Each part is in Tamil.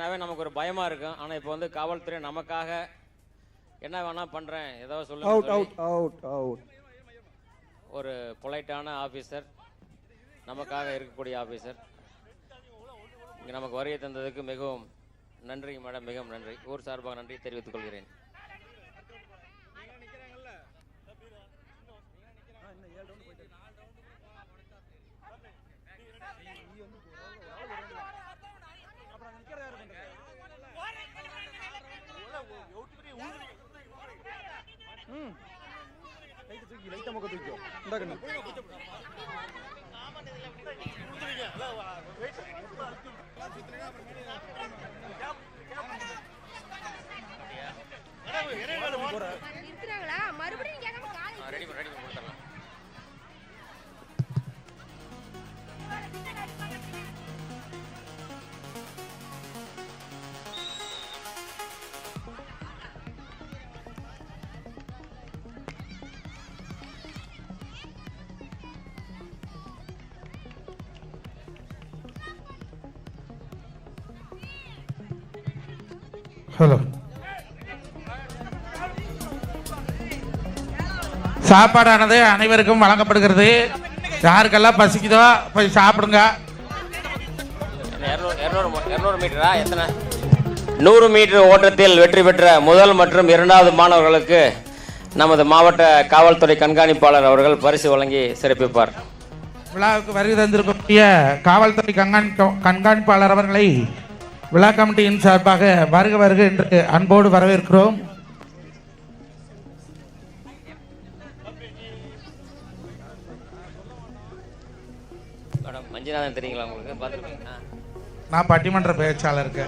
அப்படின்னாவே நமக்கு ஒரு பயமாக இருக்கும். ஆனால் இப்போ வந்து காவல்துறை நமக்காக என்ன வேணா பண்ணுறேன் ஏதோ சொல்லுங்க. ஒரு பொலைட்டான ஆஃபீஸர், நமக்காக இருக்கக்கூடிய ஆஃபீஸர் இங்கே நமக்கு வருகை தந்ததுக்கு மிகவும் நன்றி மேடம், மிகவும் நன்றி. ஊர் சார்பாக நன்றி தெரிவித்துக் கொள்கிறேன். ஹலோ, சாப்பாடானது அனைவருக்கும் வழங்கப்படுகிறது. யாருக்கெல்லாம் பசிக்குதோ போய் சாப்பிடுங்க. 200 மீட்டரா? எத்தனை? 100 மீட்டர் ஓட்டத்தில் வெற்றி பெற்ற முதல் மற்றும் இரண்டாவது மாணவர்களுக்கு நமது மாவட்ட காவல்துறை கண்காணிப்பாளர் அவர்கள் பரிசு வழங்கி சிறப்பிப்பார். விழாவுக்கு வருகை தந்திருக்கக்கூடிய காவல்துறை கண்காணிப்பாளர் அவர்களை விழா கமிட்டியின் சார்பாக வருக வருக என்று அன்போடு வரவேற்கிறோம். மேடம் மஞ்சுநாதன் தெரியுங்களா உங்களுக்கு? பார்த்துருப்பீங்க. நான் பட்டிமன்ற பேச்சாளருக்கு.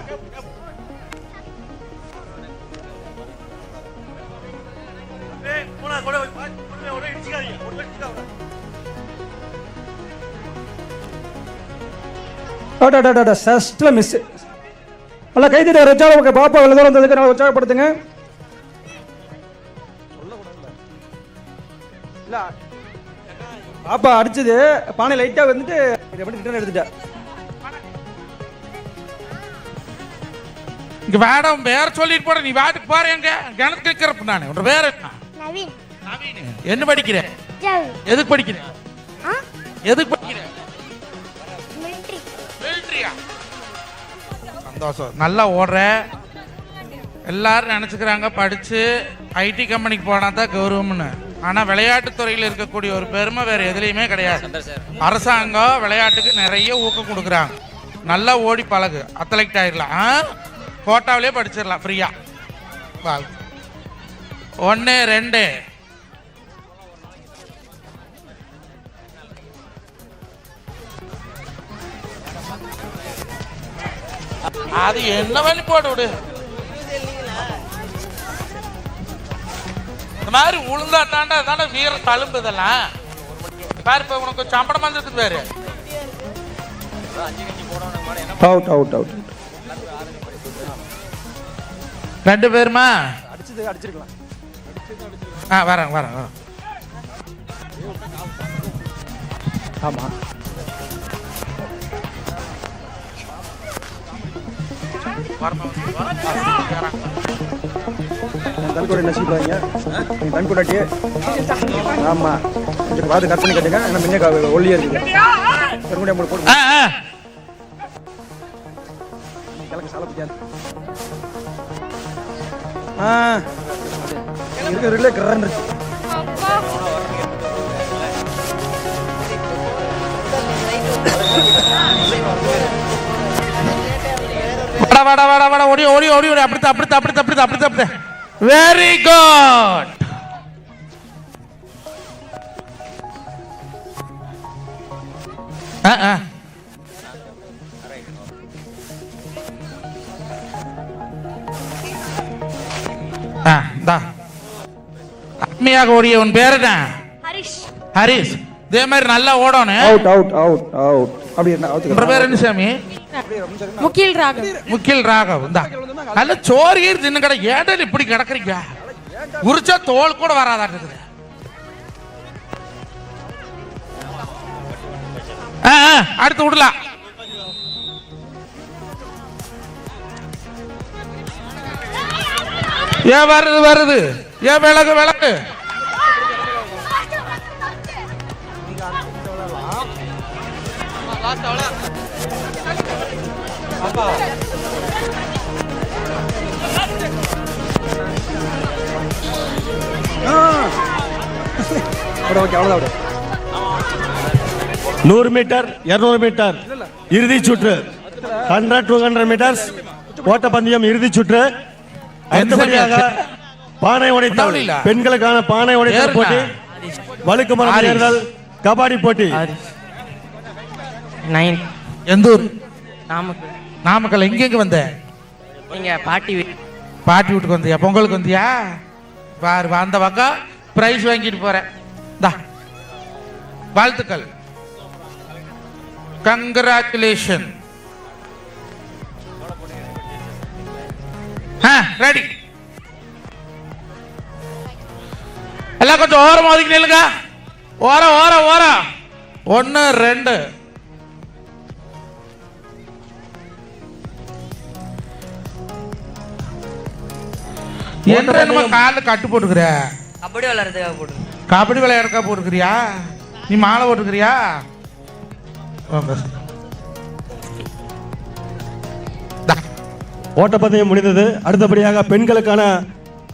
மிஸ் நல்லா கை தட்டி வச்சாலும் பாப்பா எவ்வளோ தூரம் வந்ததுக்கு நான் உற்சாகப்படுத்துங்க. பாப்பா அடிச்சது பானை லைட்டா வந்துட்டு ரிட்டர்ன் எடுத்துட்டா. இங்க மேடம் வேற சொல்லிட்டு போற, நீ வாட்டுக்கு போற. எங்க கணக்கு கேட்கிறப்ப நான் உன் வேற நவீன். நவீன் என்ன படிக்கிற? எதுக்கு படிக்கிற? எதுக்கு படிக்கிற? மிலிட்டரியா? சந்தோஷம். நல்லா ஓடுற. எல்லாரும் நினைச்சுக்கிறாங்க படிச்சு ஐடி கம்பெனிக்கு போனா தான் கௌரவம்னு. ஆனா விளையாட்டுத்துறையில் இருக்கக்கூடிய ஒரு பெருமை வேற எதுலையுமே கிடையாது. அரசாங்கம் விளையாட்டுக்கு நிறைய ஊக்கம் கொடுக்குறாங்க. நல்லா ஓடி பழகு, அத்லெட் ஆயிடலாம். கோட்டாவிலே படிச்சிடலாம் ஃப்ரீயா. 1 2 அது என்ன வழி போட்டு விடு. இந்த மாதிரி உளுந்தாட்டாண்டா தானே வீர தழும்பு. இதெல்லாம் பாரு, இப்ப உனக்கு சம்பளம் வந்துருக்குது பாரு. Out out out. 2 பேருமா அடிச்சிருக்கலாம். வரேன். ஆமா, தன்கூட நசிப்பாங்க. தன்கூடாட்டி ஆமா கொஞ்சம் பார்த்து கட் பண்ணி கட்டுங்க. ஏன்னா முன்னே ஒல்லியா இருக்குது. தன்கூட போட்டு கிழக்கு சாலப்பியா இருக்கிற கரண்ட் இருக்கு. வாடா ஓடி ஓடி ஓடி ஓடி. அப்படி. Very good. அருமையாக ஓடிய. உன் பேர் என்ன? ஹரிஷ். இதே மாதிரி நல்லா ஓடணும். Out out out out. அப்படி என்ன பேர் என்ன சாமி? முகில் ராகவ். நல்ல சோறு தின்னு கடை. ஏடல் இப்படி கிடக்குறீங்க? உரிச்சா தோல் கூட வராதாட்டு. அடுத்து விடலாம். ஏன் வருது வருது, ஏன் விலகு விலகு. ஓகே அவ்வளோதான். 100 மீட்டர் 200 மீட்டர் இறுதி சுற்று 100-200 மீட்டர்ஸ் ஓட்டப்பந்தயம் இறுதி சுற்று. அடுத்தபடியாக பானை உடைத்தல் பெண்களுக்கான பானை உடைத்தல் போட்டி, வழுக்கு மரம் ஏறுதல், கபாடி போட்டி. எந்த ஊர்? நாமக்கல். நாமக்கல். எங்க வந்த? நீங்க பாட்டி வீட்டுக்கு வந்தியா? பொங்கலுக்கு வந்தியா? பாரு அந்த பக்கம் பிரைஸ் வாங்கிட்டு போறேன். வாழ்த்துக்கள், கங்க்ராச்சுலேஷன். ரெடி? எல்லாம் கொஞ்சம் ஓரம் ஒதுக்கி நில்லுங்க. ஓரம் ஓரம் ஓரம். 1 2 என்ன கால கட்டு போட்டுக்கிற? கபடி விளையாடுறதுக்காக போட்டு. கபடி விளையாடுறக்கா போட்டுக்கிறியா? நீ மாலை போட்டுக்கிறியா? ஓட்டப்பந்தயம் முடிந்தது. அடுத்தபடியாக பெண்களுக்கான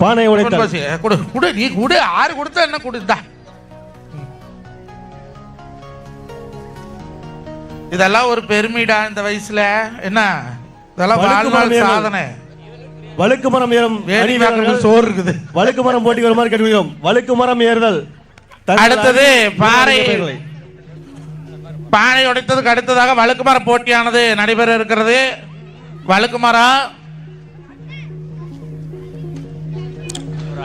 பானை உடைத்தல். குடு குடு, நீ குடு. 6 கொடுத்தா என்ன கொடுத்தா? இதெல்லாம் ஒரு பெருமைடா இந்த வயசுல. என்ன இதெல்லாம் வாழ்நாள் சாதனை. வழுக்கு மரம் ஏறும் சோறு இருக்குது. வழுக்கு மரம் போட்டி வருமாறு கேட்கிறோம். வழுக்கு மரம் ஏறுதல். அடுத்தது பானை உடைத்ததுக்கு அடுத்ததாக வழுக்கு மரம் போட்டியானது நடைபெற இருக்கிறது. வழுக்கு மரம்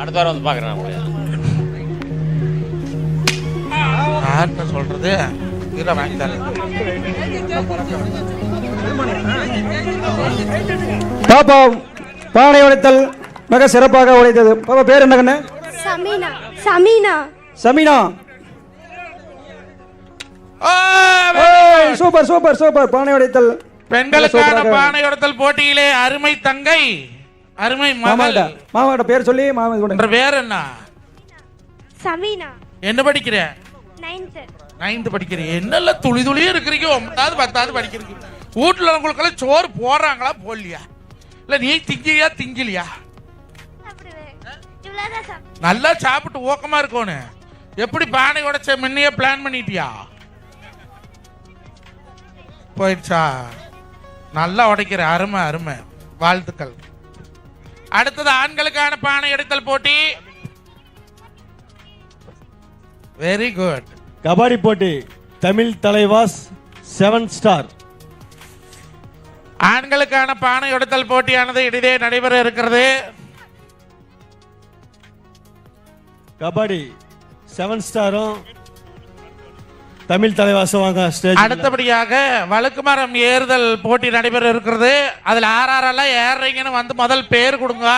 அடுத்த வாரம் வந்து பாக்குறேன். சொல்றது பாப்பா பானை உடைத்தல் மிக சிறப்பாக உடைத்தது. பாப்பா பேர் என்ன கண்ணு? Sameena. Sameena. Sameena. Super super super. பானை உடைத்தல் பெண்களுக்கான பானை உடைத்தல் போட்டியிலே அருமை தங்கை, அருமை மகள். மாமாட்ட பேர் சொல்லி மாமா சொல்லுங்க. பேர் என்ன? சமீனா. என்ன படிக்கிற? 9th படிக்கிறீங்க. என்னெல்லாம் துளி துளியே இருக்கிறீங்க. 9வது 10வது படிக்கிறீங்க. வீட்டுல உங்களுக்கெல்லாம் சோறு போடுறாங்களா போடலையா? இல்ல நீ திங்கிறியா திங்கலையா? நல்லா சாப்பிட்டு ஊக்கமா இருக்கணும். எப்படி பானை உடைச்ச முன்னையே பிளான் பண்ணிட்டியா? போயிடுச்சா? நல்லா உடைக்கிற. அருமை அருமை, வாழ்த்துக்கள். அடுத்தது ஆண்களுக்கான பானை உடைத்தல் போட்டி. Very good. கபாடி போட்டி தமிழ் தலைவாஸ் 7 ஸ்டார். ஆண்களுக்கான பானை உடைத்தல் போட்டியானது இடையே நடைபெற இருக்கிறது. கபாடி 7 ஸ்டாரும் தமிழ் தலைவாசும் வாங்க ஸ்டேஜ். அடுத்தபடியாக வழுக்கு மரம் ஏறுதல் போட்டி நடைபெற இருக்கிறது. அதுல யாரெல்லாம் ஏறுறீங்கன்னு வந்து முதல் பேர் கொடுங்க.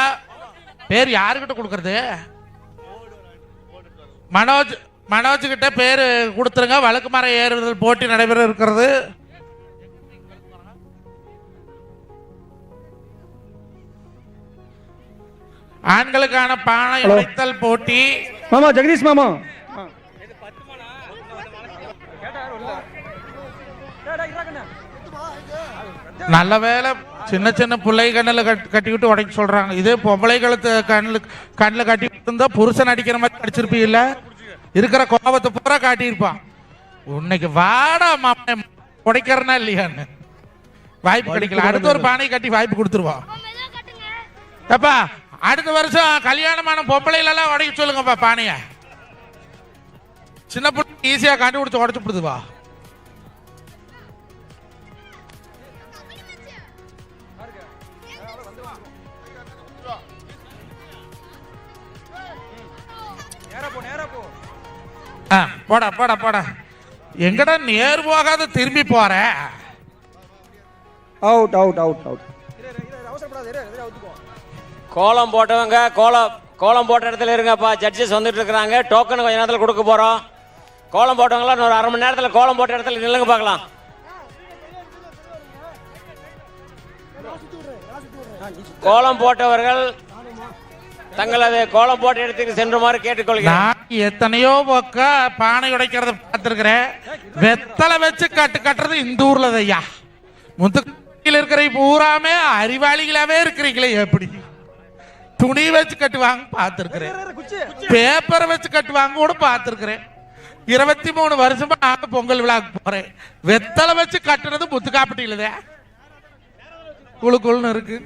பேர் யாருக்கிட்ட கொடுக்கறது? மனோஜ் கிட்ட பேர் கொடுத்துருங்க. வழுக்கு மரம் ஏறுதல் போட்டி நடைபெற இருக்கிறது. ஆண்களுக்கான பானை உடைத்தல் போட்டி. மாமா ஜெகதீஷ் மாமா. நல்ல வேலை சின்ன சின்ன பிள்ளை கண்ணில் கட்டிக்கிட்டு உடைக்க சொல்றாங்க. இதே பொம்பளைகளுக்கு கண்ணில் கட்டிட்டு இருந்தா புருஷன் அடிக்கிற மாதிரி அடிச்சிருப்பீங்கல்ல. இருக்கிற கோபத்தை பூரா காட்டியிருப்பான். உன்னைக்கு வாடா மாமா உடைக்கிறனா இல்லையான்னு வாய்ப்பு கிடைக்கல. அடுத்த ஒரு பானை கட்டி வாய்ப்பு கொடுத்துருவான். அப்பா அடுத்த வருஷம் கல்யாணமான பொம்பளைகளெல்லாம் உடைக்க சொல்லுங்கப்பா பானைய. சின்ன பிள்ளை ஈஸியா கண்டுபிடிச்சு உடைச்சு விடுதுவா. போடா போடா போடா. எங்கடா நேர் போகாத திரும்பி போற? Out out out out. கோலம் போட்டவங்க கோலம் போட்ட இடத்துல இருங்கப்பா. ஜட்ஜஸ் வந்துட்டு இருக்காங்க. டோக்கன் கொஞ்ச நேரத்தில் கொடுக்க போறோம். கோலம் போட்டவங்களாம் ஒரு 1/2 மணி நேரத்தில் கோலம் போட்ட இடத்துல நில்லுங்க பார்க்கலாம். கோலம் போட்டவர்கள் தங்களது கோலம் போட்டு எடுத்துட்டு சென்றுமாறு கேட்டுக்கொள்கிறேன். நான் எத்தனையோ பக்கம் பானை உடைக்கிறத பார்த்துருக்கிறேன். வெத்தலை வச்சு கட்டுறது இந்த ஊர்ல ஐயா. முத்துக்கையில் இருக்கிற பூராமே அறிவாளிகளாவே இருக்கிறீங்களே, எப்படி துணி வச்சு கட்டுவாங்க பார்த்துருக்கிறேன், பேப்பரை வச்சு கட்டுவாங்க கூட பார்த்துருக்கிறேன். 23 வருஷமா நான் பொங்கல் விழாக்கு போறேன். வெத்தலை வச்சு கட்டுறது முத்துக்காப்பட்டியில குழுக்குள்னு இருக்கு.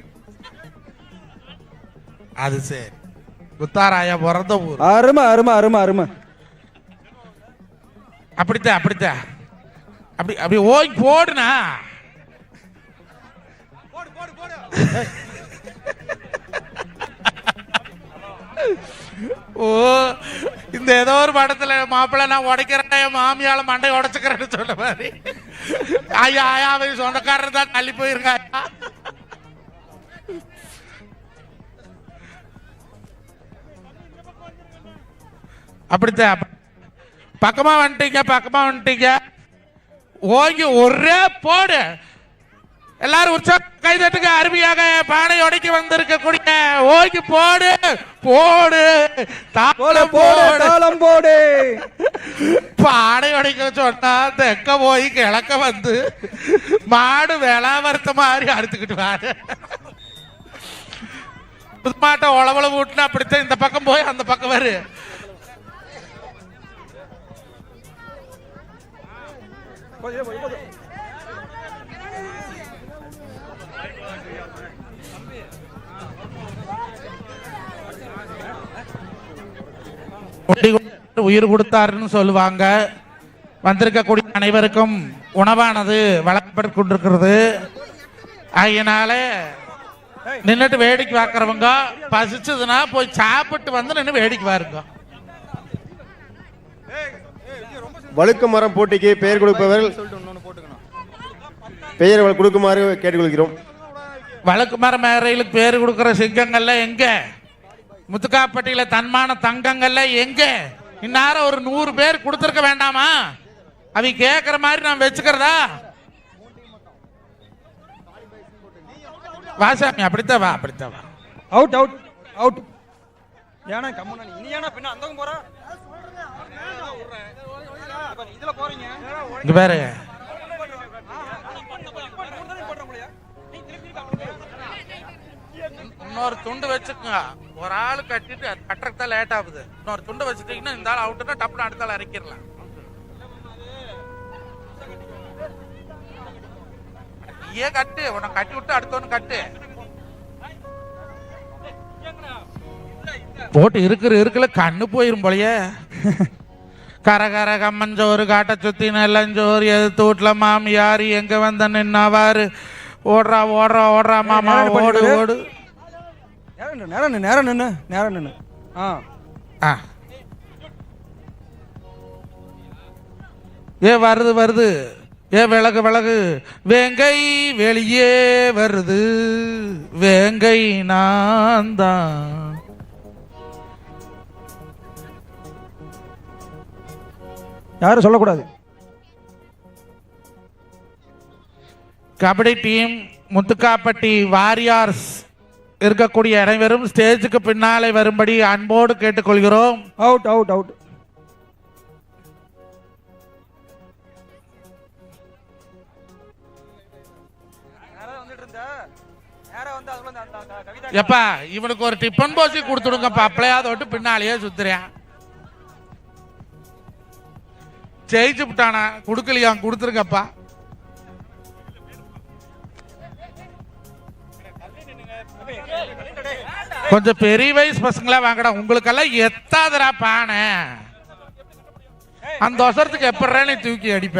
அது சரி, முத்தாராயா பிறந்த ஊர். அருமை அருமை அருமை அருமை. அப்படித்தான் அப்படித்தான். அப்படி ஓய் போடுனா. ஓ, இந்த ஏதோ ஒரு படத்துல மாப்பிள்ள நான் உடைக்கிறேன், என் மாமியால மண்டை உடைச்சுக்கிறேன்னு சொன்ன மாதிரி ஐயா ஐயா சொந்தக்காரர் தான் தள்ளி போயிருங்க. அப்படித்தான். பக்கமா வந்துட்டீங்க. ஓங்கி ஒரே போடு. எல்லாரும் உற்சாக கை தட்டுங்க. அருமையாக பானை உடைக்க வந்திருக்கக்கூடிய ஓங்கி போடு போடு தாளம் போடு. பானை உடைக்க சொன்னா தெக்க போய் கிழக்க வந்து மாடு வேளாவரத்த மாதிரி அறுத்துக்கிட்டு வாரு. புதுமாட்டை உழவள ஊட்டுனா அப்படித்தான் இந்த பக்கம் போய் அந்த பக்கம் வரு. உயிர் கொடுத்தாருன்னு சொல்லுவாங்க. வந்திருக்கக்கூடிய அனைவருக்கும் உணவானது வழங்கப்பட்டு கொண்டிருக்கிறது. அதனால நின்னுட்டு வேடிக்கை பார்க்கறவங்க பசிச்சதுன்னா போய் சாப்பிட்டு வந்து நின்று வேடிக்கை பாருங்க. வழுக்கு மரம் போட்டிக்கு பெயர் கொடுப்பவர்கள் பெயர் கொடுக்குமாறு கேட்டுக்கொள்கிறோம். வழுக்கு மரம் மேரையிலுக்கு பேர் கொடுக்கிற சிங்கங்கள்ல எங்க? முத்துக்காப்பட்டியில தன்மான தங்கங்கள்ல எங்க? இந்நேரம் ஒரு 100 பேர் கொடுத்திருக்க வேண்டாமா? அவங்க கேட்கிற மாதிரி நான் வச்சுக்கிறதா? வாசாமி அப்படித்தான் வா. Out out out. ஏன்னா கம்முனா நீ ஏன்னா பின்ன அந்தங்க போற இதுல போறீங்க. இங்க பாரு, இன்னொரு துண்டு வச்சுக்கோங்க. ஒரு ஆள் கட்டிட்டு கட்டுறதுக்கு தான் லேட் ஆகுது. இன்னொரு துண்டு வச்சுட்டீங்கன்னா இந்த ஆள் அவுட்டுனா டப்புனு அடுத்த ஆள் இறக்கிடலாம். ஏன் கட்டு, உன்னை கட்டி விட்டு அடுத்தவனு கட்டு போட்டு இருக்குல கண்ணு போயிரும் போலயே. கரகர கம்மஞ்சோறு காட்ட சுத்தி நெல்லஞ்சோறு எது வீட்டுல மாமியாரு எங்க வந்த நின்னாவாரு. ஓடுறா மாமா ஓடு. நேரம் நின்னு. ஏ வருது. ஏ விலகு. வேங்கை வெளியே வருது. வேங்கை நான் தான். யாரும் சொல்லக்கூடாது. கபடி டீம் முத்துக்காப்பட்டி வாரியார்ஸ் இருக்கக்கூடிய அனைவரும் ஸ்டேஜுக்கு பின்னாலே வரும்படி அன்போடு கேட்டுக்கொள்கிறோம். Out out out. எப்பா இவனுக்கு ஒரு டிஃபன் போசி கொடுத்துடுங்கப்பா. அப்பளையாத விட்டு பின்னாலேயே சுத்துறியான். ஜெயிச்சு விட்டானா கொடுக்கலையா? கொடுத்துருங்கப்பா. கொஞ்சம் பெரிய வயசு பசங்களா வாங்கடா. உங்களுக்கெல்லாம் எத்தாதரா பானை. அந்த அவசரத்துக்கு எப்படா நீ தூக்கி அடிப்ப?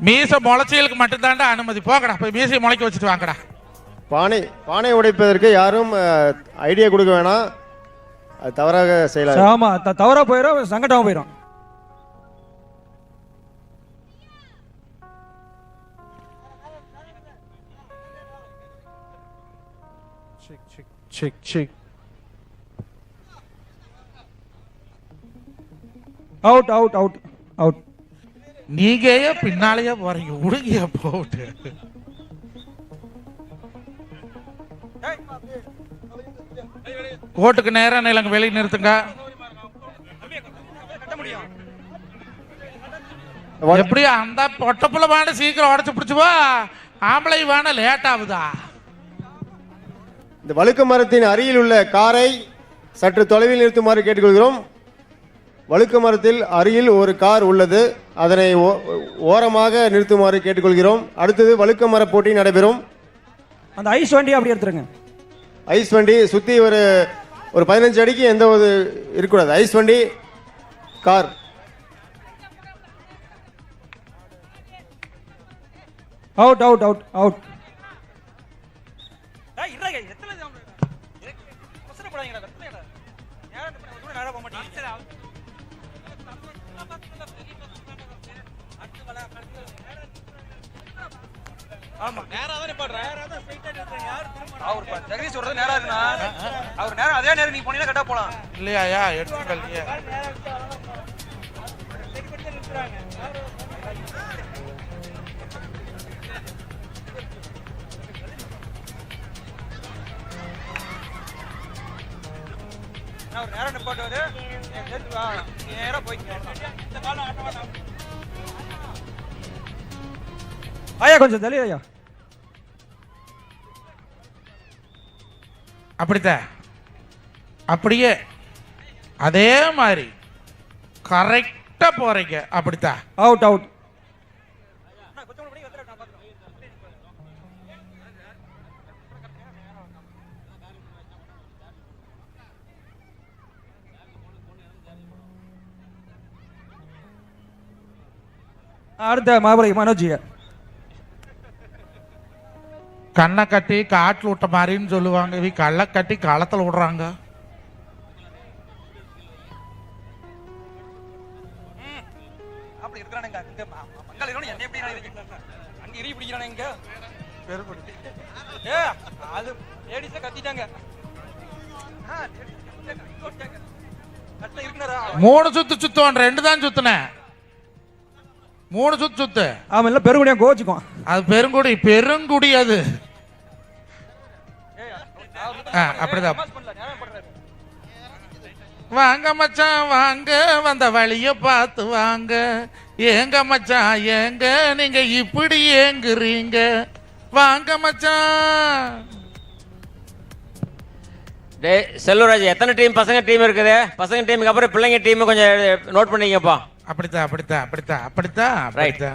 மீச முளைச்சிகளுக்கு மட்டும்தான்டா அனுமதி. போகடா போய் மீசை முளைக்க வச்சுட்டு வாங்கடா. பானை உடைப்பதற்கு யாரும் ஐடியா கொடுக்க வேணாம். அது தவறாக செய்யலாம். ஆமா, தவறா போயிடும், சங்கடமா போயிடும். Check out out out out. நீங்க ஏன் பின்னாலேயே போறீங்க? உடுங்கிய போட்டு ஓட்டுக்கு நேரம் நிலங்க வெளியே நிறுத்துங்க. எப்படியா அந்த பொட்டப்புல வாண்ட சீக்கிரம் உடச்சு பிடிச்சுவா, ஆம்பளை வான லேட் ஆகுதா? இந்த வழுக்கு மரத்தின் அருகில் உள்ள காரை சற்று தொலைவில் நிறுத்துமாறு கேட்டுக்கொள்கிறோம். வழுக்கு மரத்தில் அருகில் ஒரு கார் உள்ளது, அதனை ஓரமாக நிறுத்துமாறு கேட்டுக்கொள்கிறோம். அடுத்தது வழுக்கு மர போட்டி நடைபெறும். அந்த ஐஸ் வண்டி அப்படி எடுத்துருங்க. ஐஸ் வண்டி சுற்றி ஒரு 15 அடிக்கு எந்த ஒரு இருக்கக்கூடாது. ஐஸ் வண்டி car. Out out out out. இல்லையா எடுத்துக்கலையே. ஐயா கொஞ்சம் தள்ளி ஐயா. அப்படித்தான், அப்படியே அதே மாதிரி கரெக்டா போறீங்க. அப்படித்தான். Out out. அடுத்த மாபுரை மனோஜ். கண்ணை கட்டி காட்டில் விட்ட மாதிரின்னு சொல்லுவாங்க, இவ கள்ள கட்டி களத்தில் விடுறாங்க. மூணு சுத்து சுத்துவான், 2 தான் சுத்துனேன். 3 சுத்து. ஆமா இல்ல பெருங்குடியா கோச்சுக்கும். அது பெருங்குடி, பெருங்குடி அது. அப்படிதான். வாங்க மச்சான் வாங்க, வந்த வழிய பார்த்து வாங்க. ஏங்க மச்சான் ஏங்க நீங்க இப்படி ஏங்குறீங்க, வாங்க மச்சான். டேய் செல்வராஜ், எத்தனை டீம் பசங்க டீம் இருக்குது? பசங்க டீமுக்கு அப்புறம் பிள்ளைங்க டீம் கொஞ்சம் நோட் பண்ணிக்கப்பா. அப்படித்தான் அப்படித்தான் அப்படித்தான் அப்படித்தான் ரைட்.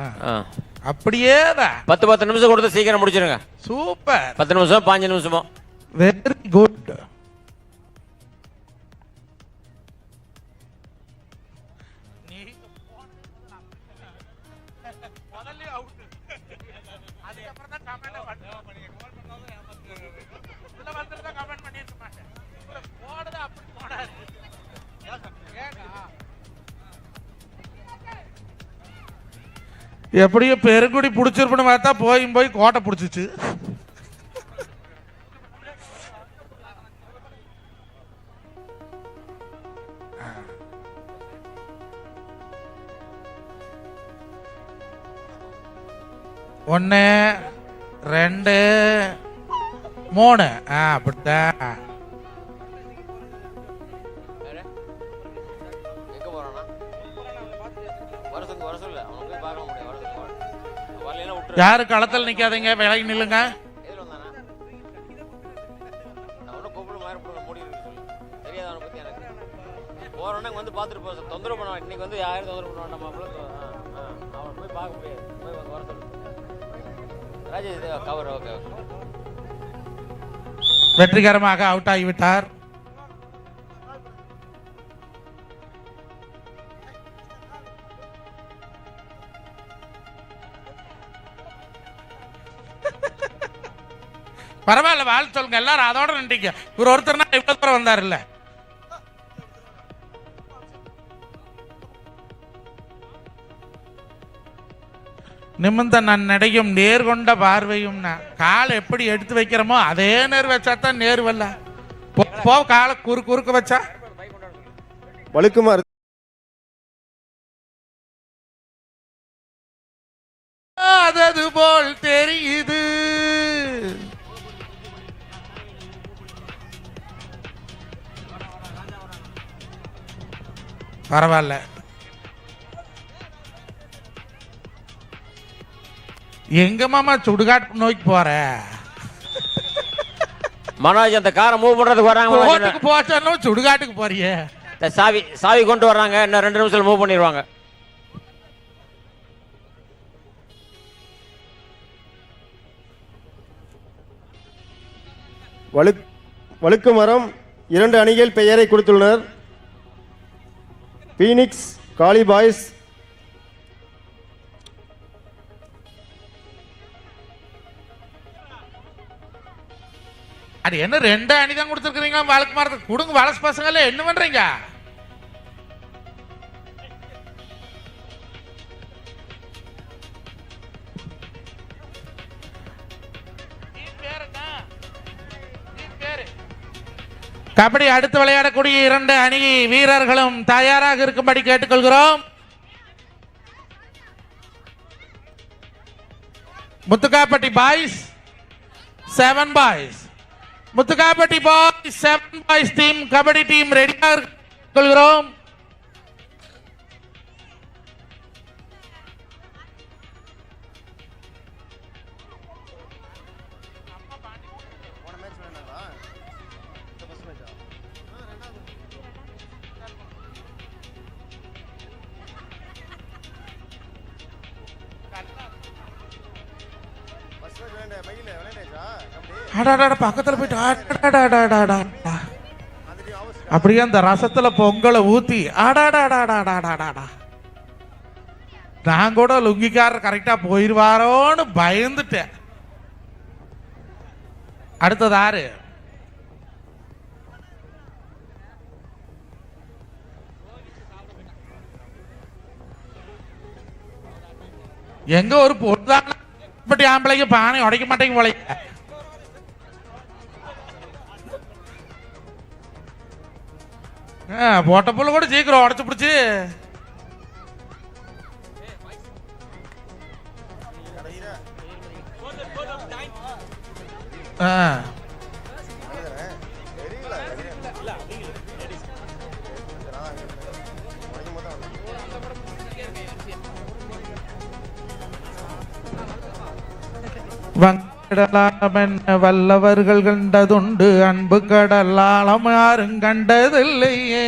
அப்படியே தான். 10 நிமிஷம் கொடுத்து சீக்கிரம் முடிச்சிருங்க. சூப்பர். 10 நிமிஷம் 5 நிமிஷமோ. Very good. எப்படியோ பெருங்குடி பிடிச்சிருப்புன்னு பார்த்தா போய் கோட்டை பிடிச்சிச்சு. ஒன்று 2 3 அப்படித்தான். யாரு களத்தில் நிக்காதீங்க, விலகி நில்லுங்க. வந்து பாத்துட்டு போ, தொந்தரவு பண்ண. இன்னைக்கு வந்து யாரும் தொந்தரவு பண்ண வேண்டாம். அவன் போய் பார்க்க முடியாது. போய் வர சொல்லு ராஜேஷ். கவர். ஓகே. வெற்றிகரமாக அவுட் ஆகிவிட்டார். பரவாயில்ல, வாழ் சொல்லுங்க. எல்லாரும் அதோட நின்றீங்க. இவர் ஒருத்தர் தான் இவ்வளவு தூரம் வந்தார். இல்ல நிமிர்ந்த நான் நடையும் நேர்கொண்ட பார்வையும், காலை எப்படி எடுத்து வைக்கிறோமோ அதே நேர் வச்சா தான் நேர் வரல. போ காலை குறுக்க வச்சா வழுக்குமாறு அது போல் தெரியுது. பரவாயில்ல. எங்க மாமா சுடுகாட்டு நோக்கி போற? மனோஜ் அந்த காரை மூவ் பண்றதுக்கு வராங்க. ரோட்டுக்கு போச்சாலும் சுடுகாட்டுக்கு போறியே. சாவி கொண்டு வர்றாங்க. இன்னும் 2 நிமிஷத்துல மூவ் பண்ணிடுவாங்க. வழுக்கு மரம் 2 அணிகள் பெயரை கொடுத்துள்ளனர். பீனிக்ஸ், காளி பாய்ஸ். அது என்ன 2 அணி தான் கொடுத்துருக்கீங்களா? வழக்கு மரத்துக்கு கொடுங்க. வளசு பசங்கள என்ன பண்றீங்க? கபடி அடுத்து விளையாடக்கூடிய 2 அணி வீரர்களும் தயாராக இருக்கும்படி கேட்டுக்கொள்கிறோம். Muthukkapatti boys 7 boys. Muthukkapatti boys 7 boys team kabaddi team ரெடியாக கொள்கிறோம். பக்கத்துல போயிட்டு அப்படியே அந்த ரசத்துல பொங்கலை ஊத்தி நான் கூட லுங்கிக்காரர் கரெக்டா போயிருவாரோன்னு பயந்துட்டேன். அடுத்தது யாரு? எங்க ஒரு பொருளாதார ஆம்பளைக்கு பானை உடைக்க மாட்டேங்க போல. போட்ட புள்ள கூட சீக்கிரம் உடச்சு பிடிச்சு வல்லவர்கள் கண்டதுண்டு, அன்பு கடலாளம் யாரும் கண்டதில்லையே.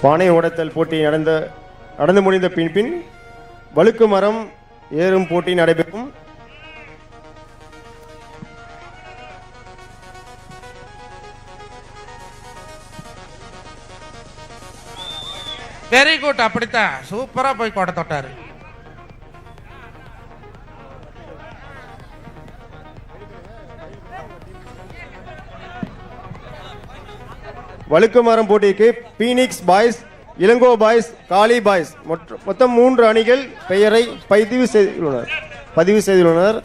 பானை உடைத்தல் போட்டி நடந்து முடிந்த பின் வழுக்கு மரம் ஏறும் போட்டி நடைபெறும். Very good. அப்படித்தான் சூப்பரா போய் கொடை தொட்டாரு. வழுக்கு மரம் போட்டிக்கு பீனிக்ஸ் பாய்ஸ், இளங்கோ பாய்ஸ், காளி பாய்ஸ் மொத்தம் 3 அணிகள் பெயரை பதிவு செய்துள்ளனர்.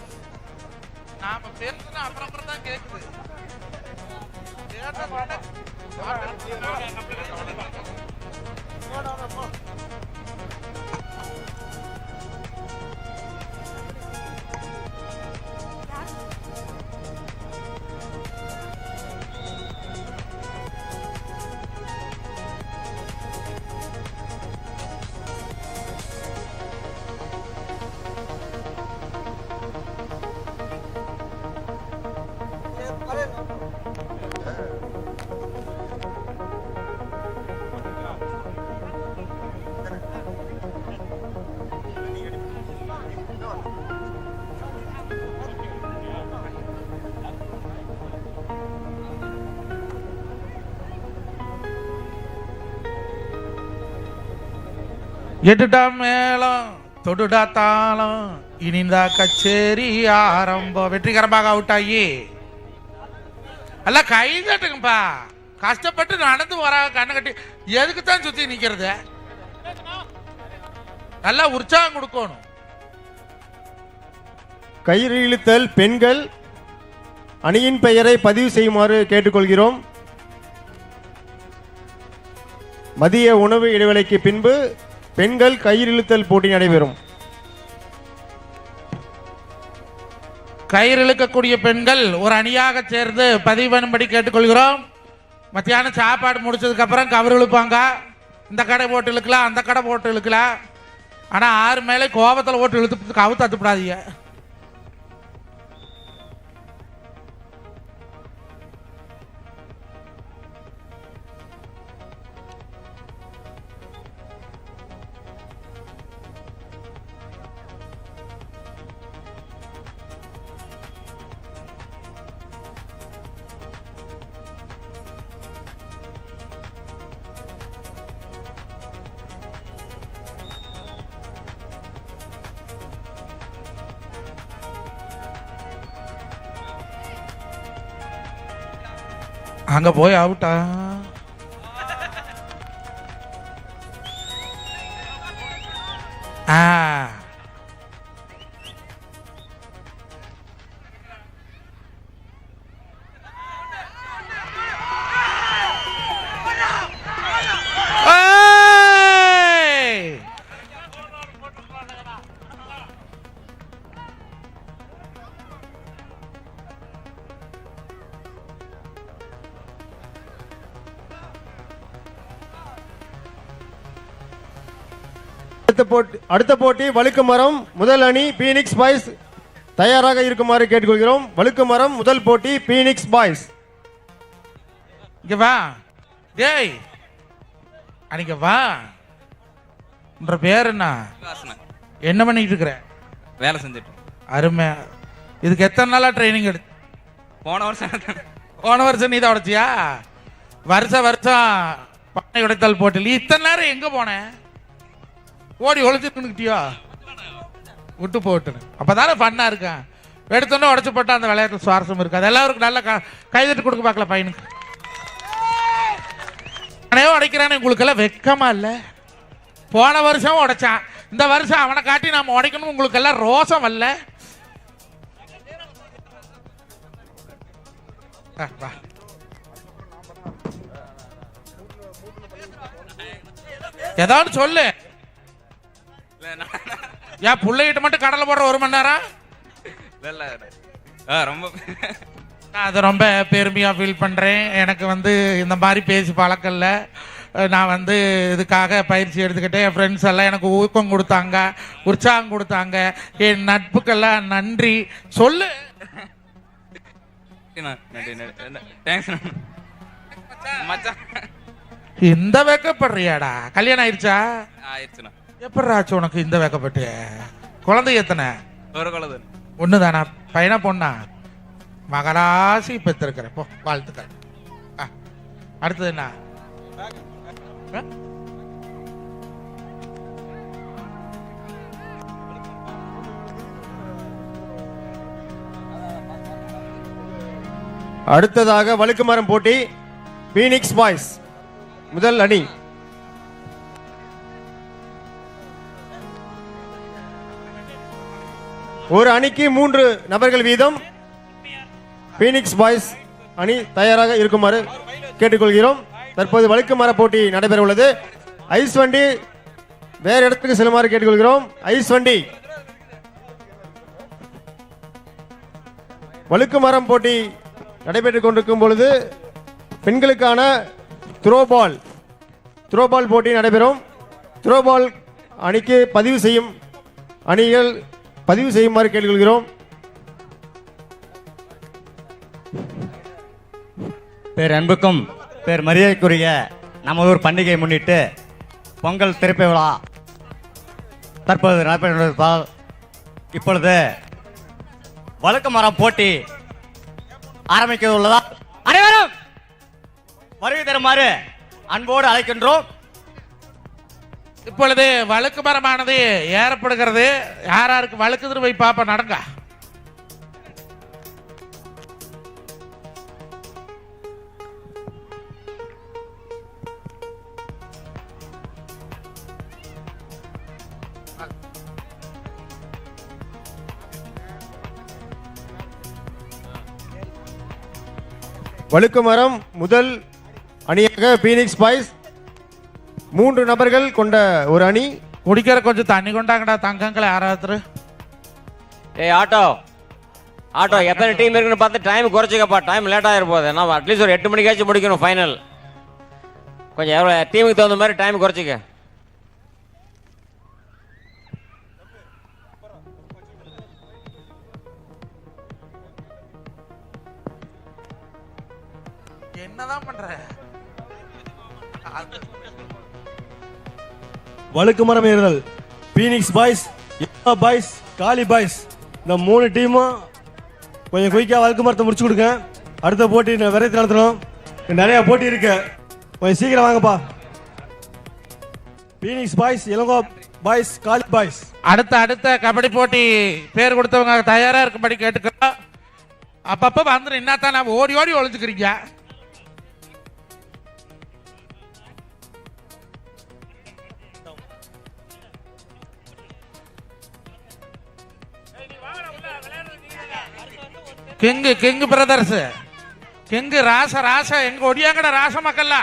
எட்டுடா மேளம் தொடுடா தாளம் இனிந்தா கச்சேரி ஆரம்பம். வெற்றிகரமாக அவுட் ஆகி எல்லாம் கை தட்டுங்கப்பா. கஷ்டப்பட்டு நடந்து வர கண்ணை கட்டி எதுக்கு தான் சுத்தி நிக்கிறது? நல்லா உற்சாகம் கொடுக்கணும். கயிறு இழுத்தல் பெண்கள் அணியின் பெயரை பதிவு செய்யுமாறு கேட்டுக்கொள்கிறோம். மதிய உணவு இடைவேளைக்கு பின்பு பெண்கள் கயிறு இழுத்தல் போட்டி நடைபெறும். கயிறு இழுக்கக்கூடிய பெண்கள் ஒரு அணியாக சேர்ந்து பதிவு பண்ணும்படி கேட்டுக்கொள்கிறோம். மத்தியானம் சாப்பாடு முடிச்சதுக்கு அப்புறம் கவர் இழுப்பாங்க. இந்த கடை போட்டு இழுக்கலாம், அந்த கடை போட்டு இழுக்கலாம். ஆனா 6 மேலே கோபத்தில் ஓட்டு இழுத்து கவு தத்துப்படாதீங்க. அங்க போய் அவுட்டா அடுத்த போட்டி வழுக்கு மரம். முதல் அணி பீனிக்ஸ் பாய்ஸ் தயாராக இருக்குமாறு கேட்டுக்கொள்கிறோம். வழுக்கு மரம் முதல் போட்டி பீனிக்ஸ் பாய்ஸ். இங்க வா டேய், அன்னைக்கு வா. உன்ற பேர் என்ன? என்ன பண்ணிட்டு இருக்கிற? வேலை செஞ்சுட்டு. அருமை. இதுக்கு எத்தனை நாளா ட்ரைனிங் எடுத்து? போன வருஷம் நீ தான் உடைச்சியா? வருஷம் பானை உடைத்தல் போட்டில் இத்தனை நேரம் எங்க போனேன்? ஓடி ஒழிச்சுட்டுக்கிட்டியோ? விட்டு போட்டு அப்பதானே பண்ணா இருக்கேன். எடுத்தோன்னே உடச்சு போட்டா அந்த விளையாட்டு சுவாரஸ்யம் இருக்காது. எல்லாருக்கும் நல்ல கைதட்டு கொடுக்க பார்க்கல பையனுக்கு. நானே உடைக்கிறானே, உங்களுக்கு எல்லாம் வெக்கமா இல்ல? போன வருஷம் உடைச்சான், இந்த வருஷம் அவனை காட்டி நாம உடைக்கணும். உங்களுக்கு எல்லாம் ரோசம் வரல? ஏதாவது சொல்லு. ஏன் பிள்ளைகிட்ட மட்டும் கடலை போடுற 1 மணி நேரம்? நான் அதை ரொம்ப பெருமையா ஃபீல் பண்றேன். எனக்கு இந்த மாதிரி பேசி பழக்கம் இல்லை. நான் இதுக்காக பயிற்சி எடுத்துக்கிட்டேன். என் ஃப்ரெண்ட்ஸ் எல்லாம் எனக்கு ஊக்கம் கொடுத்தாங்க, உற்சாகம் கொடுத்தாங்க. என் நட்புக்கெல்லாம் நன்றி சொல்லு. இந்த வெக்கப்படுறியாடா? கல்யாணம் ஆயிடுச்சா? எப்படி ஆச்சு உனக்கு இந்த வெக்கப்பட்டு? குழந்தை எத்தனை? ஒரு குழந்தை. ஒண்ணுதானா? பையனா பொண்ணா? மகராசி பெற்றிருக்கிற. போ, வாழ்த்துக்கள். அடுத்தது என்ன? அடுத்ததாக வழுக்கு மரம் போட்டி பீனிக்ஸ் பாய்ஸ் முதல் அணி. ஒரு அணிக்கு 3 நபர்கள் வீதம். பீனிக்ஸ் பாய்ஸ் அணி தயாராக இருக்குமாறு கேட்டுக்கொள்கிறோம். தற்போது வழுக்கு மர போட்டி நடைபெற உள்ளது. ஐஸ் வண்டி வேற இடத்துக்கு செல்லுமாறு கேட்டுக்கொள்கிறோம். ஐஸ் வண்டி. வழுக்கு மரம் போட்டி நடைபெற்றுக் கொண்டிருக்கும் பொழுது பெண்களுக்கான த்ரோபால் போட்டி நடைபெறும். த்ரோபால் அணிக்கு பதிவு செய்யும் அணிகள் பதிவு செய்யுமாறு கேட்டுக்கொள்கிறோம். பேர் அன்புக்கும் பேர் மரியாதைக்குரிய நமது ஊர் பண்டிகையை முன்னிட்டு பொங்கல் திறப்பு விழா தற்போது நடைபெறுவதால் இப்பொழுது வழுக்கு மரம் போட்டி ஆரம்பிக்க உள்ளதா அனைவரும் வருகை தருமாறு அன்போடு அழைக்கின்றோம். இப்பொழுது வழுக்கு மரமானது ஏறப்படுகிறது. யாராருக்கு வழுக்குதுன்னு போய் பாப்பா, நடங்க. வழுக்கு மரம் முதல் அணியாக பீனிக்ஸ் பாய்ஸ் 3 நபர்கள் கொண்ட ஒரு அணி. குடிக்கிற கொஞ்சம் தண்ணி கொண்டாங்கடா தங்கங்களை. யாராவது ஏய் ஆட்டோ, ஆட்டோ எத்தனை டீம் இருக்குன்னு பார்த்து டைம் குறைச்சிக்கப்பா, டைம் லேட் ஆகிட போகுது. நான் அட்லீஸ்ட் ஒரு 8 மணிக்காச்சும் முடிக்கணும் ஃபைனல். கொஞ்சம் எவ்வளோ டீமுக்கு தகுந்த மாதிரி டைம் குறைச்சிக்க. என்னதான் பண்ற? வழுக்கு மரம் ஏறுதல் பீனிக்ஸ் பாய்ஸ், பாய்ஸ், காளி பாய்ஸ், இந்த 3 டீமும் கொஞ்சம் குயிக்காக வழுக்கு மரத்தை முடிச்சு கொடுங்க. அடுத்த போட்டி விரைத்து நடத்தணும். நிறைய போட்டி இருக்கு, கொஞ்சம் சீக்கிரம் வாங்கப்பா. பீனிக்ஸ் பாய்ஸ், இளங்கோ பாய்ஸ், காளி பாய்ஸ். அடுத்த கபடி போட்டி பேர் கொடுத்தவங்க தயாரா இருக்கும்படி கேட்டுக்கிறோம். அப்பப்ப வந்துடும், என்னத்தான் நான் ஓடி ஓடி ஒழிஞ்சுக்கிறீங்க. கிங்கு பிரதர்ஸ், கிங்கு ராச எங்க ஒடியாங்கட ராச மக்கள்ல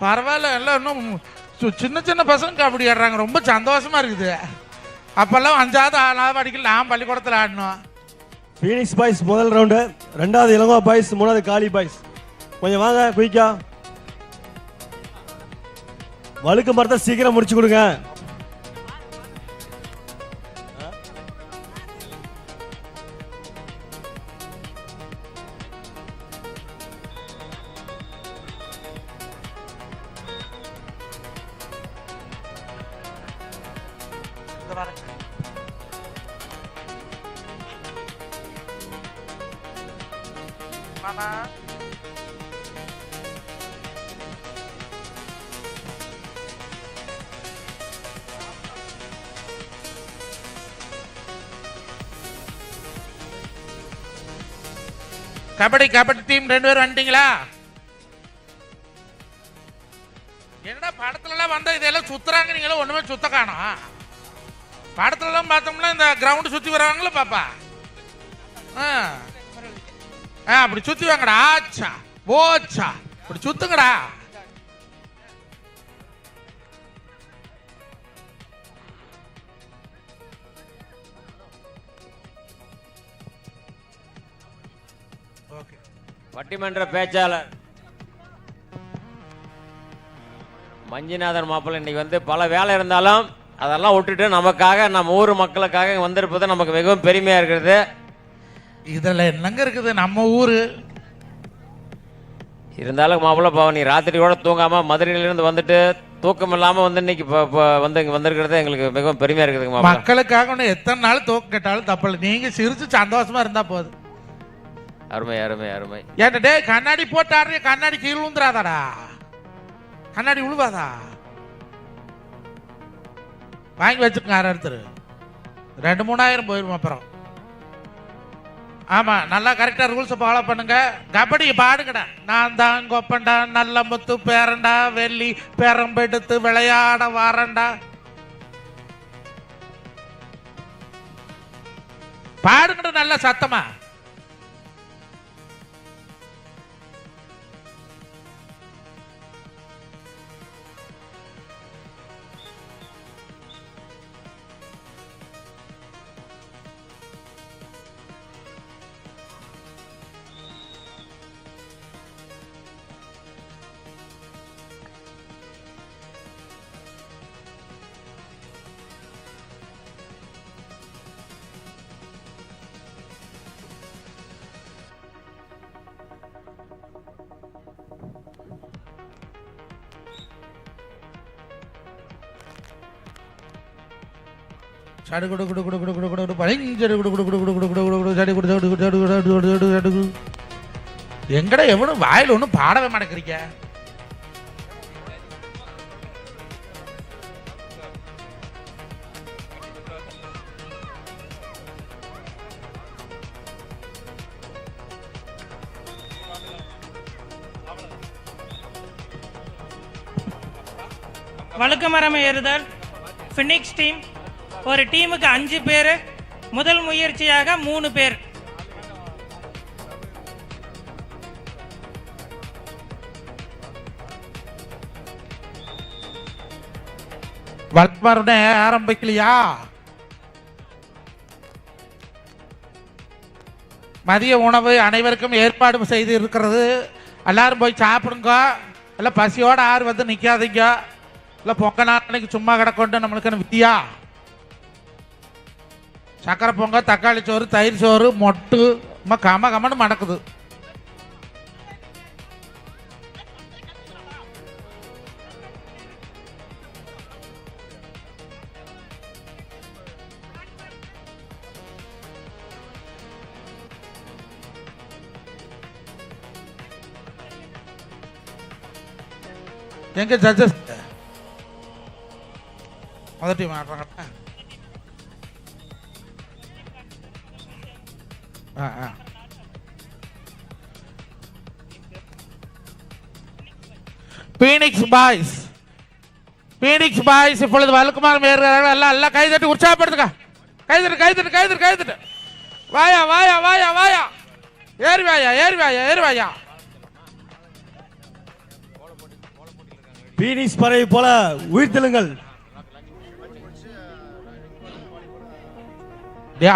பரவாயில்ல. எல்லாம் இன்னும் சின்ன பசங்க கபடி ஆடுறாங்க, ரொம்ப சந்தோஷமா இருக்குது. அப்பெல்லாம் 5வது 6வது அடிக்கல நான் பள்ளிக்கூடத்தில் ஆடணும். பீனிக்ஸ் பாய்ஸ் முதல் ரவுண்டு, 2வது இளங்கோ பாய்ஸ், 3வது காளி பாய்ஸ். கொஞ்சம் வாங்க குயிக்கா, வழுக்கு மரத்தை சீக்கிரம் முடிச்சு கொடுங்க. கபடி டீம் 2 பேரும் வந்துட்டீங்களா? என்னடா படத்துல எல்லாம் வந்தா இதெல்லாம் சுத்துறாங்க, நீங்களும் ஒண்ணுமே சுத்த காணோம். படத்துல எல்லாம் பார்த்தோம்னா இந்த கிரவுண்ட் சுத்தி வருவாங்களா பாப்பா, அப்படி சுத்தி வாங்கடா. ஆச்சா போச்சா, இப்படி சுத்துங்கடா. பட்டிமன்ற பேச்சாளர் மஞ்சுநாதன் மாப்பிள்ளை இன்னைக்கு வந்து பல வேலை இருந்தாலும் அதெல்லாம் விட்டுட்டு நமக்காக, நம்ம ஊர் மக்களுக்காக வந்திருப்பது நமக்கு மிகவும் பெருமையா இருக்கிறது. இதுல என்னங்க இருக்குது, நம்ம ஊரு இருந்தாலும் மாப்பிள்ளை பாவம், நீ ராத்திரி கூட தூங்காம மதுரையிலிருந்து வந்துட்டு தூக்கம் இல்லாம வந்து இன்னைக்கு வந்து இங்க வந்திருக்கிறது எங்களுக்கு மிகவும் பெருமையா இருக்குது. மக்களுக்காக எத்தனை நாள் தூக்கம் கேட்டாலும் தப்பில்லை, நீங்க சிரிச்சு சந்தோஷமா இருந்தா போதும். அருமை அருமை அருமை. ஏன்டா கண்ணாடி போட்டு ஆடுற, கண்ணாடி கீழே விழுந்துராதாடா, கண்ணாடி விழுவாதா? வாங்கி வச்சுக்கோங்க. ஒருத்தர் 2-3000 போயிடும் அப்புறம். ஆமா, நல்லா கரெக்டா ரூல்ஸ் ஃபாலோ பண்ணுங்க. கபடி பாடுங்கடா. நான் தான் கொப்பண்டா, நல்ல முத்து பேரண்டா, வெள்ளி பேரம்பெடுத்து விளையாட வாரண்டா. பாடுங்கடா நல்ல சத்தமா. எங்கடா எவனும் வாயில் ஒன்றும் பாடவே மாட்டேங்கிறீங்க. வழுக்கு மரம் ஏறுதல் ஃபினிக்ஸ் டீம். ஒரு டீமுக்கு 5 பேர், முதல் முயற்சியாக 3 பேர். வல்மருடனே ஆரம்பிக்கலையா? மதிய உணவு அனைவருக்கும் ஏற்பாடு செய்து இருக்கிறது. எல்லாரும் போய் சாப்பிடுங்க. இல்லை பசியோட ஆறு வந்து நிற்காதீங்க. இல்லை பொங்க நாளைக்கு சும்மா கிடக்கொண்டு நம்மளுக்கு வித்தியா சக்கரை பொங்க, தக்காளி சோறு, தயிர் சோறு, மொட்டு கம கமன்னு மணக்குது. எங்க ஜட்ஜஸ் முதல் டீம் ஆடுறாங்க. பீனிக்ஸ் பாய்ஸ் இப்பொழுது வலுக்குமார் மேற்கிறார்கள். எல்லாம் எல்லாம் கைதட்டி உற்சாகப்படுத்துங்க. கைதட்டு வாயா வாயா வாயா வாயா ஏறி வாயா. பீனிக்ஸ் பறவை போல உயிர்த்தெழுங்கள்.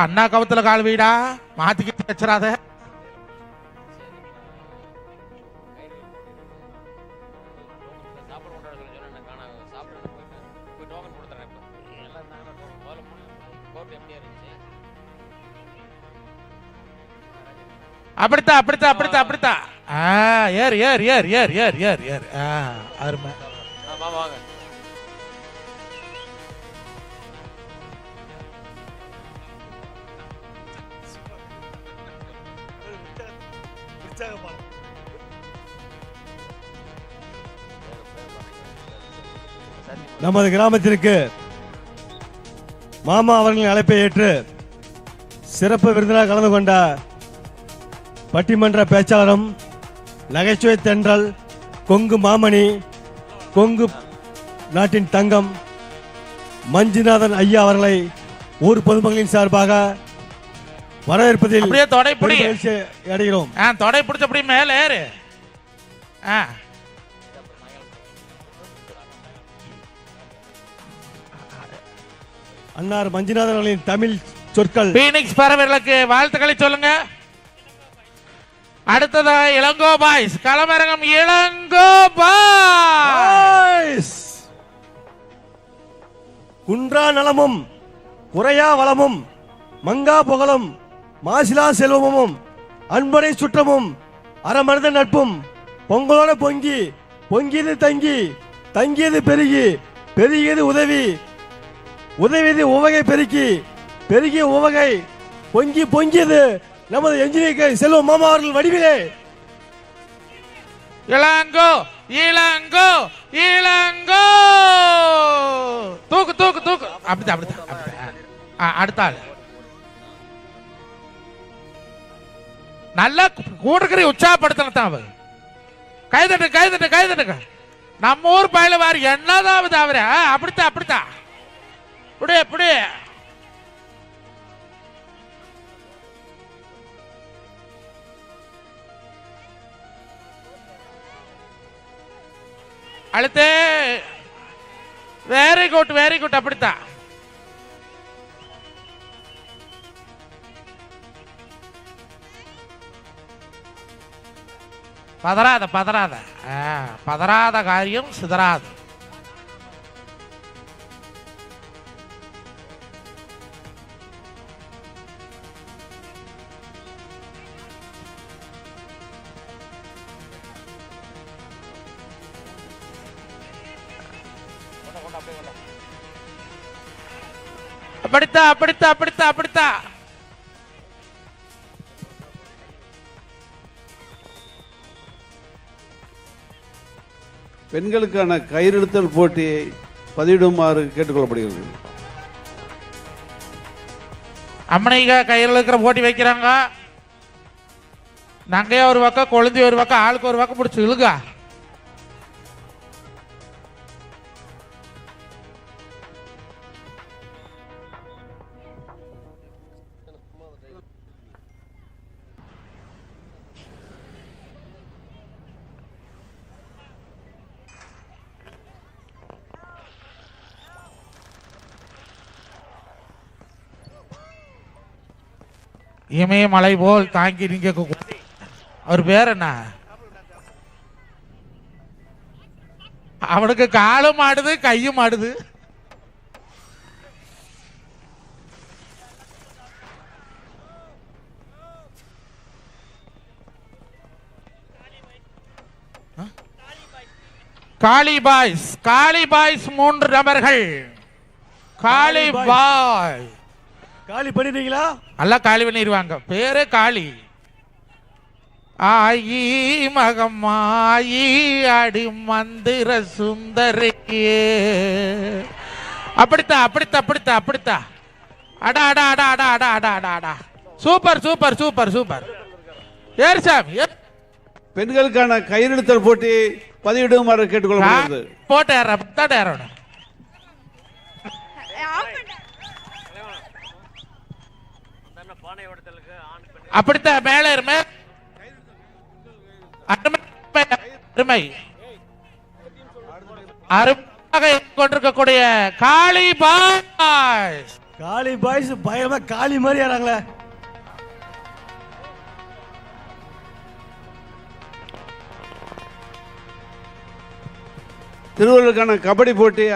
அண்ணா கவுத்துல கால் வீடா மாத்திக்கிட்டு வச்சிடாத. அப்படித்தான். ஏறு அருமை. நமது கிராமத்திற்கு மாமா அவர்களின் அழைப்பை ஏற்று சிறப்பு விருந்தினர் கலந்து கொண்ட பட்டிமன்ற பேச்சாளரும் நகைச்சுவை தென்றல் கொங்கு மாமணி, கொங்கு நாட்டின் தங்கம் மஞ்சுநாதன் ஐயா அவர்களை ஊர் பொதுமக்களின் சார்பாக வரவேற்பதில் அடைகிறோம். தொடை பிடிச்சபடி மேல ஏறு. அன்னார் மஞ்சுநாதன் அவர்களின் தமிழ் சொற்கள். பீனிக்ஸ் பறவைகளுக்கு வாழ்த்துக்களை சொல்லுங்க. அடுத்ததாக இளங்கோ பாய்ஸ் களமிறங்கும். இளங்கோ பாய்ஸ் குன்றா நலமும் குறையா வளமும் மங்கா புகழும் மாசிலா செல்வமும் அன்பனை சுற்றமும் அறமனித நட்பும் பொங்கலோட பொங்கி பொங்கியது தங்கி தங்கியது பெருகி பெருகியது உதவி உதவியது உவகை பெருக்கி பெருகிய உவகை பொங்கி பொங்கியது நமது என்ஜினியர் செல்வம் மாமா அவர்கள் வடிவிலே. இளங்கோ தூக்கு. அப்படித்தான். அடுத்த ஆள் நல்லா கூடுகிற உற்சாகப்படுத்தணும். கைதட்டு. நம்ம ஊர் பயில வாரி என்னதாவது அவரு. அப்படித்தான். இப்படி அழுத்தே. Very good. அப்படித்தான். பதறாத காரியம் சிதறாது. அப்படித்தான். பெண்களுக்கான கயிறிழுத்தல் போட்டியை பதிவிடுமாறு கேட்டுக்கொள்ளப்படுகிறது. அம்மனைக்கா கயிறு இழுக்கிற போட்டி வைக்கிறாங்க. நங்கையா ஒரு பக்கம், கொழுந்தி ஒரு பக்கம், ஆளுக்கு ஒரு பக்கம் பிடிச்சி இழுங்க. இமயமலை போல் தாங்கி நிற்க அவர் பேர் என்ன? அவனுக்கு காலும் ஆடுது கையும் ஆடுது. காளி பாய்ஸ், காளி பாய்ஸ் 3 நபர்கள். காளி பாய் காலி பண்ணிட்டீங்களா? எல்லாம் காலி பண்ணிடுவாங்க. பேரே காளி. ஆயி மகமாயி அடி மந்திர சுந்தரியே. அப்படித்தான் அப்படித்தான் அப்படித்தான் அப்படித்தான். அடா அடா அடா அடா அடா அடா அடா அடா. Super super super super. ஏறு சாமி. பெண்களுக்கான கயிறெழுத்தல் போட்டி பதிவிடுமாறு கேட்டுக்கொள்ளப்படுகிறது. போட்டார் அப்படித்தான் ஏறணும். அப்படித்தான் மேலே இருமே. அருமை அருமையாக கொண்டிருக்கக்கூடிய காளி பாய்ஸ். காளி பாய்ஸ் பயமா காளி மாதிரி ஆறாங்களே. திருவள்ளுவருக்கான கபடி போட்டி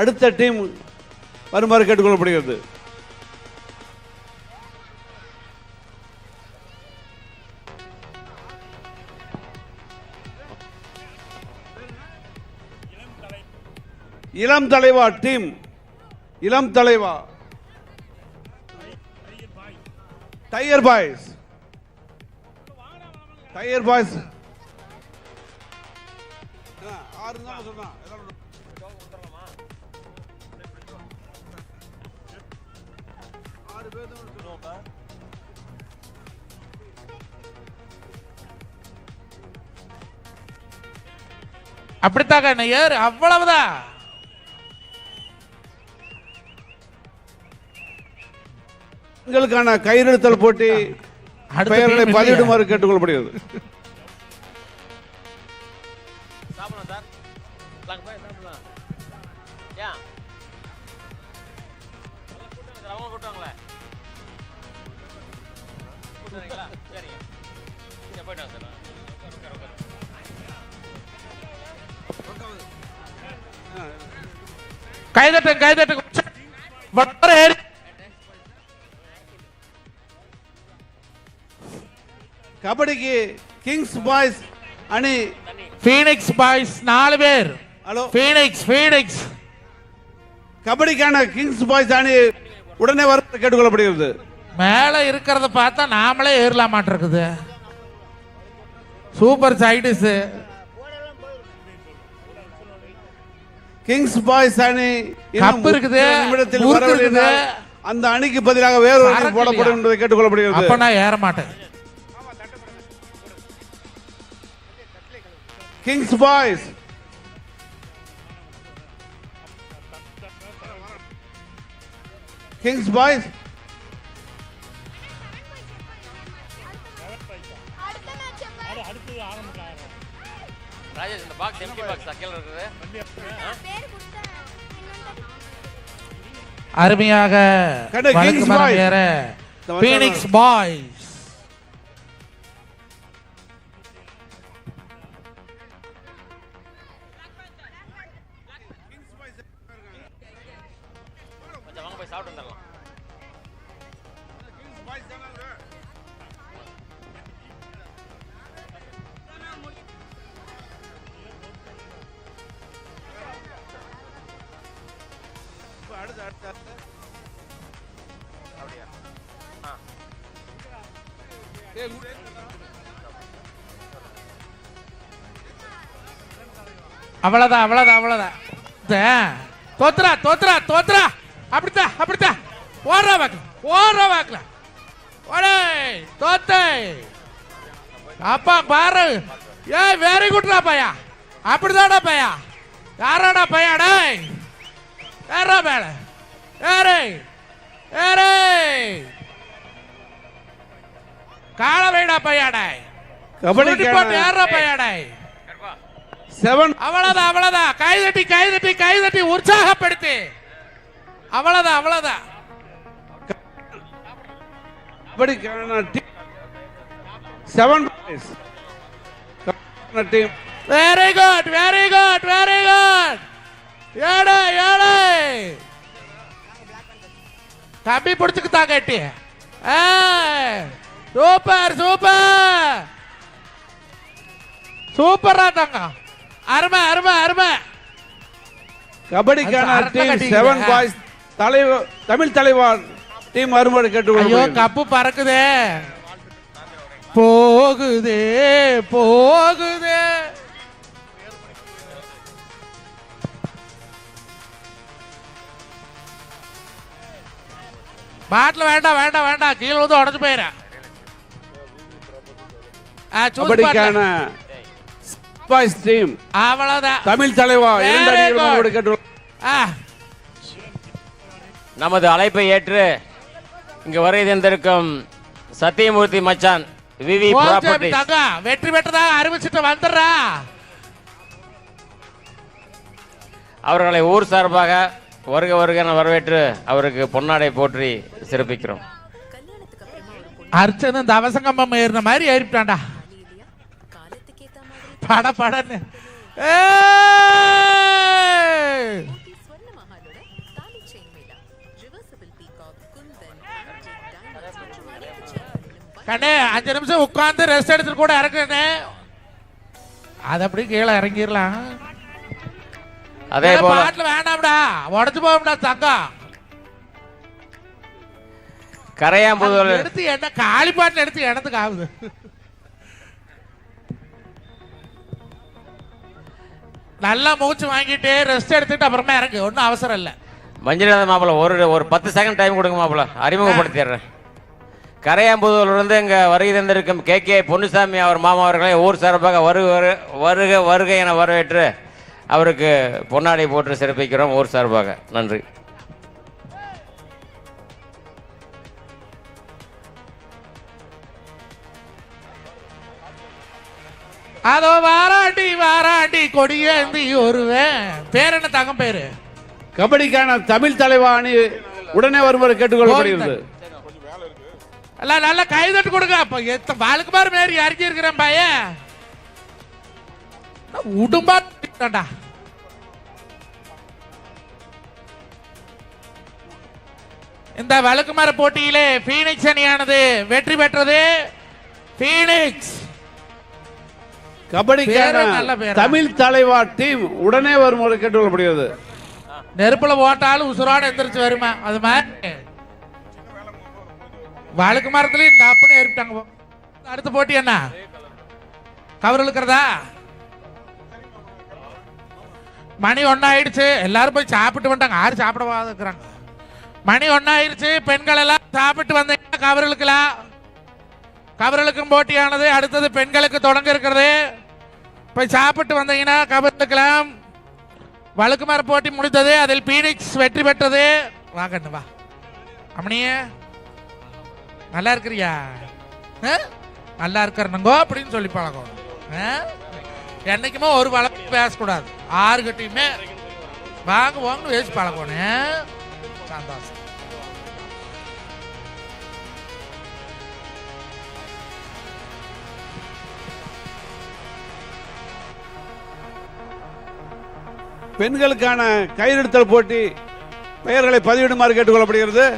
அடுத்த டீம் வருமாறு கேட்டுக்கொள்ளப்படுகிறது. இளம் தலைவா டீம், இளம் தலைவா டைகர் பாய்ஸ், டைகர் பாய்ஸ். அப்படித்தான் ஏறு. அவ்வளவுதான். பெண்களுக்கான கயிறெழுத்தல் போட்டி பெயர்களை பதிவிடுமாறு கேட்டுக்கொள்ளப்படுகிறது. கைதட்டு கைதட்டு. கபடிக்கு கிங்ஸ் பாய்ஸ் அணி, பீனிக்ஸ் பாய்ஸ் 4 பேர். Hello phoenix phoenix. கபடிக்கான கிங்ஸ் பாய்ஸ் அணி உடனே வர கேட்டுக்கொள்ளப்படுகிறது. மேல இருக்கிறத பார்த்தா நாமளே ஏறலாம் மாட்டிருக்குது. சூப்பர் சைடிஸ். கிங்ஸ் பாய்ஸ் அணி கப் இருக்குது, நிமிடத்தில் வரவில்லை. அந்த அணிக்கு பதிலாக வேறொரு அணி போடப்படும் என்பதை கேட்டுக்கொள்ளப்படுகிறது. அப்ப நான் ஏற மாட்டேன். Kings boys, Kings boys Rajesh, இந்த பாக்ஸ் எம்டி பாக்ஸ் அக்கேல இருக்குது. அருமையாக பீனிக்ஸ் பாய்ஸ். வாங்க போய் சாப்பிட்டு வந்துடலாம். அவ்வளவுதான் அவ்வளவுதான் அவ்வளவுதான். தோத்துறா தோத்துறா தோத்துறா. அப்படித்தான் அப்படித்தான். ஓடுற வாக்கல ஓடுற வாக்கல. ஓடே தோத்தை அப்பா பாரு. ஏ வெரி குட்ரா பையா. அப்படிதாடா பையா. யாராடா பையா? டேய் ஏறா மேல ஏறு ஏறு. கால வைடா பையா. டேய் கபடி போட்டு ஏறா பையா. டேய் 7. அவ்வளவுதான் அவ்வளவுதான். கைதட்டி கைதட்டி கைதட்டி உற்சாகப்படுத்தி. அவ்வளவுதான் அவ்வளவுதான். கபடிக்கான டீம் 7 boys. கபடிக்கான team very good very good very good. ஏடே ஏடே கம்பி பிடிச்சுக்கிட்டா கட்டி. சூப்பர் சூப்பர் சூப்பரா தாங்க. அருமை அருமை அருமை. கபடிக்கான டீம் 7 boys தலைவர் தமிழ் தலைவர் டீம் அருமை ஐயோ கேட்டுக்கொள்கிறேன். கப்பு பறக்குதே போகுதே போகுதே. பாட்டில் வேண்டாம் வேண்டாம் வேண்டாம் கீழே வந்து உடஞ்சு போயிடறேன். கபடிக்கான பாய்ஸ் டீம் அவ்வளவுதான். தமிழ் தலைவா 2 அடிகள் கேட்டுக்கொள்கிறேன். நமது அழைப்பை ஏற்று இங்கு வருகை தந்திருக்கும் சத்தியமூர்த்தி மச்சான் விவி ப்ராப்பர்ட்டி வெற்றி பெற்றதாக அறிவிச்சுட்டு வந்துடுறா. அவர்களை ஊர் சார்பாக வருக வருக என வரவேற்று அவருக்கு பொன்னாடை போற்றி சிறப்பிக்கிறோம். அர்ச்சனை தவசங்கம்பம் ஏறின மாதிரி ஏறிட்டான்டா பட படன்னு. கண்ணே 5 நிமிஷம் உட்கார்ந்து ரெஸ்ட் எடுத்துட்டு கூட இறக்குறேனே. அது அப்படி கீழே இறங்கிடலாம். அதே போல பாட்டுல வேண்டாம்டா உடச்சு போகும்டா தங்கம். கரையாம்புதூர் எடுத்து என்ன காளி பாட்டில் எடுத்து இடத்துக்கு ஆகுது. நல்லா மூச்சு வாங்கிட்டு ரெஸ்ட் எடுத்துட்டு அப்புறமா இறங்கு. ஒன்றும் அவசரம் இல்லை. மஞ்சுநாத மாப்பிள்ள ஒரு 10 செகண்ட் டைம் கொடுங்க மாப்பிள்ள, அறிமுகப்படுத்திடுறேன். கரையாம்புதூரிலிருந்து இங்கே வருகை தந்திருக்கும் கே பொன்னுசாமி அவர் மாமா அவர்களை ஊர் சார்பாக வருக வருகை என வரவேற்று அவருக்கு பொன்னாடை போட்டு சிறப்பிக்கிறோம் ஊர் சார்பாக. நன்றி. அதோ வாராண்டி வாராண்டி கொடியேந்தி ஒருவன். பேர் என்ன தங்கம் பேரு? கபடிக்கான தமிழ் தலைவா அணி உடனே வருமாறு கேட்டுக்கொள்ளப்படுகிறது. எல்லாம் நல்லா கைதட்டு கொடுங்க. அப்ப வாளுக்கு மாதிரி மேரி இறக்கி இருக்கிறேன் பையன். உடும்பாண்டா இந்த வழக்குமார போட்டியிலே பீனிக்ஸ் அணியானது வெற்றி பெற்றது. பீனிக்ஸ் கபடிக்கான தமிழ் தலைவா டீம் உடனே வருமாறு கேட்டுக்கொள்ளப்படுகிறது. நெருப்புல போட்டாலும் உசுரோட எந்திரிச்சு வருமா அது மாதிரி வழுக்கு மரத்துலயும் இந்த அப்பன்னு ஏறிட்டாங்க. அடுத்த போட்டி என்ன கவர் இழுக்கிறதா? மணி 1 ஆயிடுச்சு. எல்லாரும் போய் சாப்பிட்டு வந்துட்டாங்க. யாரும் சாப்பிட இருக்கிறாங்க. மணி 1 ஆயிடுச்சு. பெண்கள் எல்லாம் சாப்பிட்டு வந்தீங்கன்னா கவர் இழுக்கலாம். கவர் இழுக்கும் போட்டியானது அடுத்தது பெண்களுக்கு தொடங்க இருக்கிறது. போய் சாப்பிட்டு வந்தீங்கன்னா கவர் இழுக்கலாம். வழுக்குமாறு போட்டி முடித்தது. அதில் பீனிக்ஸ் வெற்றி பெற்றது. வா கண்ணு வா. அம்மனியே நல்லா இருக்கிறியா? நல்லா இருக்கிறனுங்கோ அப்படின்னு சொல்லி பழக்கம். என்னைக்குமே ஒரு வழக்கு பேசக்கூடாது. 6 கட்டியுமே வாங்க வாங்கன்னு பேசி பழக்கணும். சந்தோஷம். பெண்களுக்கான கயிறெடுத்தல் போட்டி பெயர்களை பதிவிடுமாறு கேட்டுக்கொள்ளப்படுகிறது.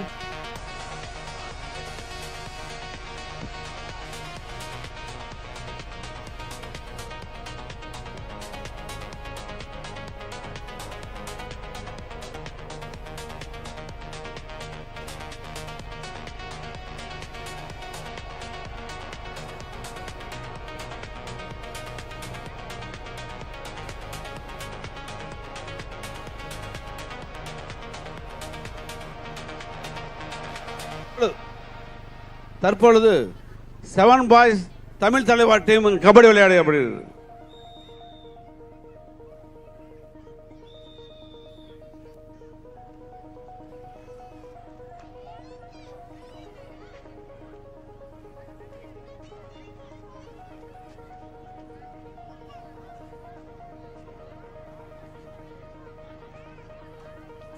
தற்பொழுது 7 பாய்ஸ் தமிழ் தலைவா டீம் கபடி விளையாடப்படுகிறது.